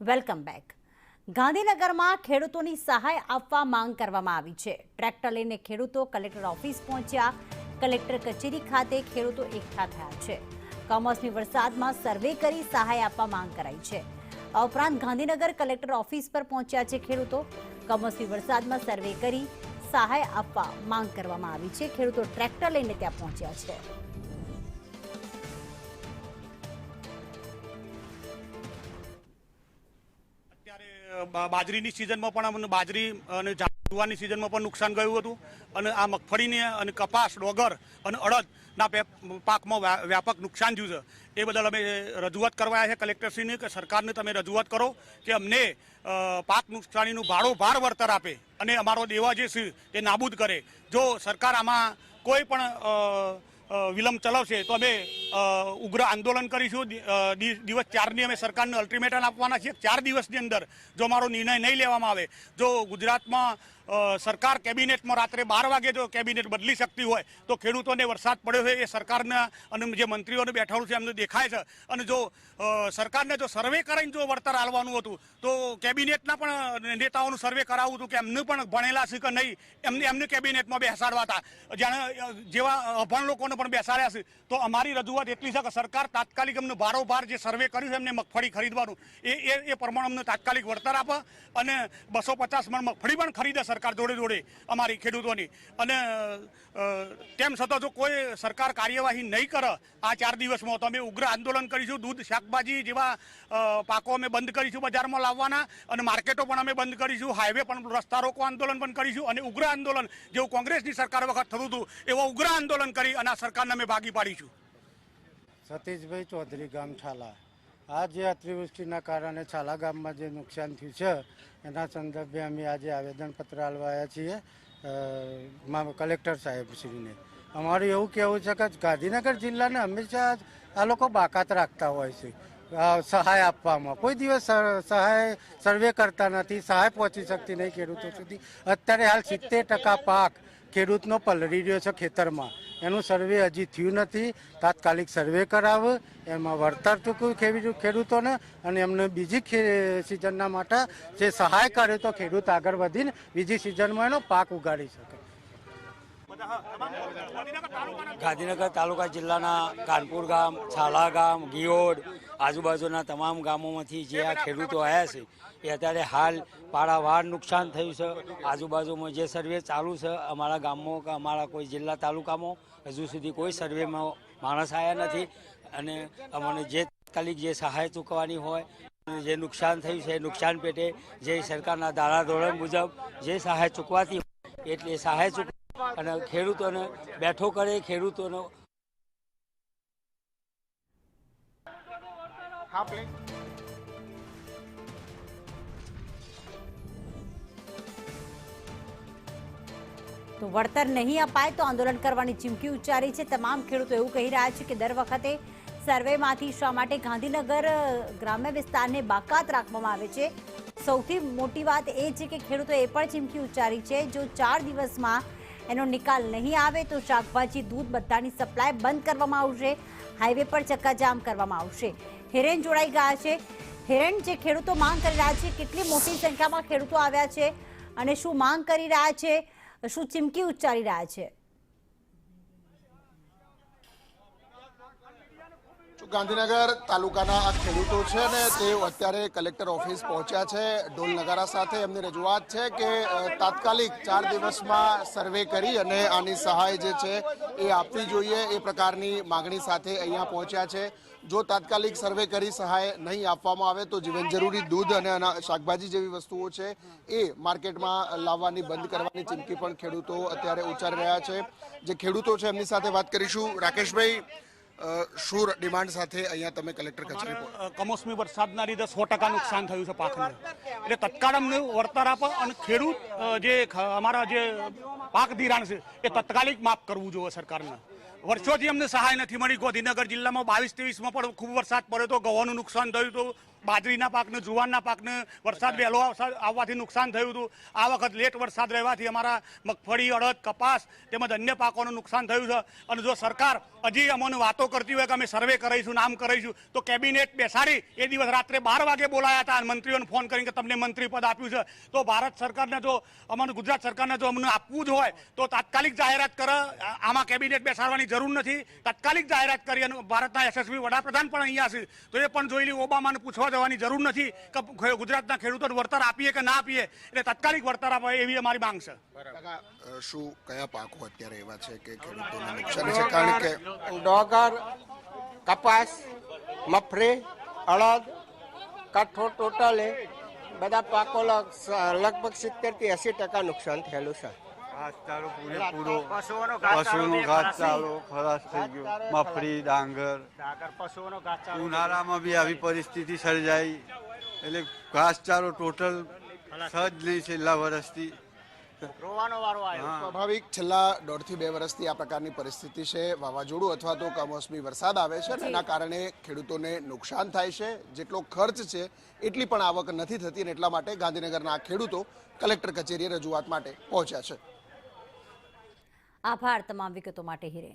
Welcome back. ગાંધીનગરમાં ખેડૂતોની સહાય આપવા માંગ કરવામાં આવી છે। ટ્રેક્ટર લઈને ખેડૂતો કલેક્ટર ઓફિસ પહોંચ્યા। કલેક્ટર કચેરી ખાતે ખેડૂતો એકઠા થયા છે। કમોસમી વરસાદમાં સર્વે કરી સહાય આપવા માંગ કરાઈ છે। આ ઉપરાંત ગાંધીનગર કલેક્ટર ઓફિસ પર પહોંચ્યા છે ખેડૂતો। કમોસમી વરસાદમાં સર્વે કરી સહાય આપવા માંગ કરવામાં આવી છે। ખેડૂતો ટ્રેક્ટર લઈને ત્યાં પહોંચ્યા છે। બાજરીની સિઝનમાં પણ અમને બાજરી અને જુવારની સિઝનમાં પણ નુકસાન ગયું હતું અને આ મગફળીને અને કપાસ ડોગર અને અડદના પાકમાં વ્યાપક નુકસાન થયું છે। એ બદલ અમે રજૂઆત કરવા આવ્યા છે કલેક્ટરશ્રીને કે સરકારને તમે રજૂઆત કરો કે અમને પાક નુકસાનીનું ભારોભાર વળતર આપે અને અમારો દેવા જે છે એ નાબૂદ કરે। જો સરકાર આમાં કોઈ પણ વિલંબ ચલાવશે તો અમે ઉગ્ર આંદોલન કરીશું। દિવસ 4ની અમે સરકારને અલ્ટિમેટમ આપવાના છીએ। 4 દિવસની અંદર જો અમારો નિર્ણય નહીં લેવામાં આવે, જો ગુજરાતમાં સરકાર કેબિનેટમાં રાત્રે 12 વાગે જો કેબિનેટ બદલી શકતી હોય તો ખેડૂતોને વરસાદ પડ્યો છે એ સરકારના અને જે મંત્રીઓને બેઠાડું છે એમને દેખાય છે। અને જો સરકારને જો સર્વે કરીને જો વળતર આપવાનું હતું તો કેબિનેટના પણ નેતાઓનું સર્વે કરાવવું હતું કે એમને પણ ભણેલા છે કે નહીં, એમને કેબિનેટમાં બેસાડવા હતા, જાણે જેવા અભણ લોકોને પણ બેસાડ્યા છે। તો અમારી રજૂઆત એટલી છે કે સરકાર તાત્કાલિક અમને ભારોભાર જે સર્વે કર્યું છે એમને મગફળી ખરીદવાનું એ પ્રમાણે અમને તાત્કાલિક વળતર આપે અને 250 મણ મગફળી પણ ખરીદે સરકાર જોડે જોડે અમારી ખેડૂતોની। અને તેમ છતાં જો કોઈ સરકાર કાર્યવાહી નહીં કરે આ 4 દિવસમાં તો અમે ઉગ્ર આંદોલન કરીશું। દૂધ શાકભાજી જેવા પાકો અમે બંધ કરીશું બજારમાં લાવવાના અને માર્કેટો પણ અમે બંધ કરીશું। હાઈવે પણ રસ્તા રોકો આંદોલન પણ કરીશું અને ઉગ્ર આંદોલન જેવું કોંગ્રેસની સરકાર વખત થતું હતું એવો ઉગ્ર આંદોલન કરી અને આ સરકારને અમે ભાગી પાડીશું। સતીશભાઈ ચૌધરી, ગામ છાલા। આ જે અતિવૃષ્ટિના કારણે છાલા ગામમાં જે નુકસાન થયું છે એના સંદર્ભે અમે આજે આવેદનપત્ર આપવા આવ્યા છીએ કલેક્ટર સાહેબશ્રીને। અમારું એવું કહેવું છે કે ગાંધીનગર જિલ્લાને હંમેશા આ લોકો બાકાત રાખતા હોય છે સહાય આપવામાં। કોઈ દિવસ સહાય સર્વે કરતા નથી, સહાય પહોંચી શકતી નહીં ખેડૂતો સુધી। અત્યારે હાલ 70% પાક ખેડૂતનો પલળી રહ્યો છે ખેતરમાં, એનું સર્વે હજી થયું નથી। તાત્કાલિક સર્વે કરાવે, એમાં વળતર ચૂકવું ખેડૂતોને અને એમને બીજી સિઝનના માટે જે સહાય કરે તો ખેડૂત આગળ વધીને બીજી સિઝનમાં એનો પાક ઉગાડી શકે। ગાંધીનગર તાલુકા જિલ્લાના કાનપુર ગામ, છાલા ગામ, ગિયોડ આજુબાજુના તમામ ગામોમાંથી જે આ ખેડૂતો આવ્યા છે એ અત્યારે હાલ પારાવાર નુકસાન થયું છે। આજુબાજુમાં જે સર્વે ચાલુ છે અમારા ગામમાં કે અમારા કોઈ જિલ્લા તાલુકામાં હજુ સુધી કોઈ સર્વેમાં માણસ આવ્યા નથી અને અમને જે તાત્કાલિક જે સહાય ચૂકવવાની હોય જે નુકસાન થયું છે એ નુકસાન પેટે જે સરકારના ધારાધોરણ મુજબ જે સહાય ચૂકવાતી હોય એટલે સહાય ચૂકવ અને ખેડૂતોને બેઠો કરે। ખેડૂતોનો તો વળતર નહીં અપાય તો આંદોલન કરવાની ચીમકી ઉચ્ચારી છે। તમામ ખેડૂતો એવું કહી રહ્યા છે કે દર વખતે સર્વેમાંથી શા માટે ગાંધીનગર ગ્રામ્ય વિસ્તારને બાકાત રાખવામાં આવે છે। સૌથી મોટી વાત એ છે કે ખેડૂતોએ એ પણ ચીમકી ઉચ્ચારી છે જો 4 દિવસમાં એનો નિકાલ નહીં આવે તો શાકભાજી, દૂધ બધાની સપ્લાય બંધ કરવામાં આવશે। હાઈવે પર ચક્કાજામ કરવામાં આવશે। હિરેન જોડાઈ ગયા છે। હિરેન, જે ખેડૂતો માંગ કરી રહ્યા છે, કેટલી મોટી સંખ્યામાં ખેડૂતો આવ્યા છે અને શું માંગ કરી રહ્યા છે, શું ચીમકી ઉચ્ચારી રહ્યા છે? ગાંધીનગર તાલુકાના આ ખેડૂતો છે ને તે અત્યારે કલેક્ટર ઓફિસ પહોંચ્યા છે ઢોલ નગારા સાથે। એમની રજૂઆત છે કે તાત્કાલિક 4 દિવસમાં સર્વે કરી અને આની સહાય જે છે એ આપવી જોઈએ એ પ્રકારની માગણી સાથે અહીંયા પહોંચ્યા છે। જો તાત્કાલિક સર્વે કરી સહાય નહીં આપવામાં આવે તો જીવન જરૂરી દૂધ અને શાકભાજી જેવી વસ્તુઓ છે એ માર્કેટમાં લાવવાની બંધ કરવાની ચીમકી પણ ખેડૂતો અત્યારે ઉચ્ચારી રહ્યા છે। જે ખેડૂતો છે એમની સાથે વાત કરીશું। રાકેશભાઈ, શું ડિમાન્ડ સાથે અહીંયા તમે કલેક્ટર કચેરી? કમોસમી વરસાદના લીધે 100% નુકસાન થયું છે પાકને, એટલે તત્કાળ અમને વળતર આપે અને ખેડૂત જે અમારા જે પાક ધિરાણ છે એ તત્કાલિક માફ કરવું જોઈએ સરકારને। વર્ષોથી અમને સહાય નથી મળી। ગાંધીનગર જિલ્લામાં 22-23માં પણ ખૂબ વરસાદ પડ્યો તો ઘઉંનું નુકસાન થયું હતું, બાજરીના પાકને, જુવારના પાકને વરસાદ વહેલો આવવાથી નુકસાન થયું હતું. આ વખત લેટ વરસાદ રહેવાથી અમારા મગફળી, અડદ, કપાસ તેમજ અન્ય પાકોનું નુકસાન થયું છે. અને જો સરકાર હજી અમને વાતો કરતી હોય કે અમે સર્વે કરીશું, નામ કરીશું, તો કેબિનેટ બેસાડી એ દિવસ રાત્રે 12 વાગે બોલાયા હતા મંત્રીઓને ફોન કરીને કે તમને મંત્રી પદ આપ્યું છે. તો ભારત સરકારને જો અમને, ગુજરાત સરકારને જો અમને આપવું જ હોય તો તાત્કાલિક જાહેરાત કરે. આમાં કેબિનેટ બેસાડવાની જરૂર નથી. તાત્કાલિક જાહેરાત કરી અને ભારતના યશસ્વી વડાપ્રધાન પણ અહીંયા છે તો એ પણ જોઈ લી. ઓબામાને પૂછવા જવાની જરૂર નથી કે ગુજરાતના ખેડૂતોને વળતર આપીએ કે ના આપીએ. એટલે તાત્કાલિક વળતર આપે એવી અમારી માંગ છે. શું કયા પાકો અત્યારે એવા છે કે ખેડૂતોને નુકસાન છે? કારણ કે ડોગર, કપાસ, મગફળી, અડદ, કઠોળ, ટોટલે બધા પાકો લગભગ 70 થી 80% નુકસાન થયેલું છે. ઘાસચારો પૂરેપૂરો, પશુનો ઘાસચારો ખલાસ થઈ ગયો, મગફળી, ડાંગર, ઉનાળામાં બી આવી પરિસ્થિતિ સર્જાઈ એટલે ઘાસચારો ટોટલ સજ નહીં છેલ્લા વર્ષથી. સ્વાભાવિક છેલ્લા 1.5 થી 2 વર્ષથી આ પ્રકારની પરિસ્થિતિ છે. વાવાઝોડું અથવા તો કમોસમી વરસાદ આવે છે અને એના કારણે ખેડૂતોને નુકસાન થાય છે. જેટલો ખર્ચ છે એટલી પણ આવક નથી થતી અને એટલા માટે ગાંધીનગરના ખેડૂતો કલેક્ટર કચેરીએ રજૂઆત માટે પહોંચ્યા છે. આભાર તમામ વિગતો માટે હિરેન.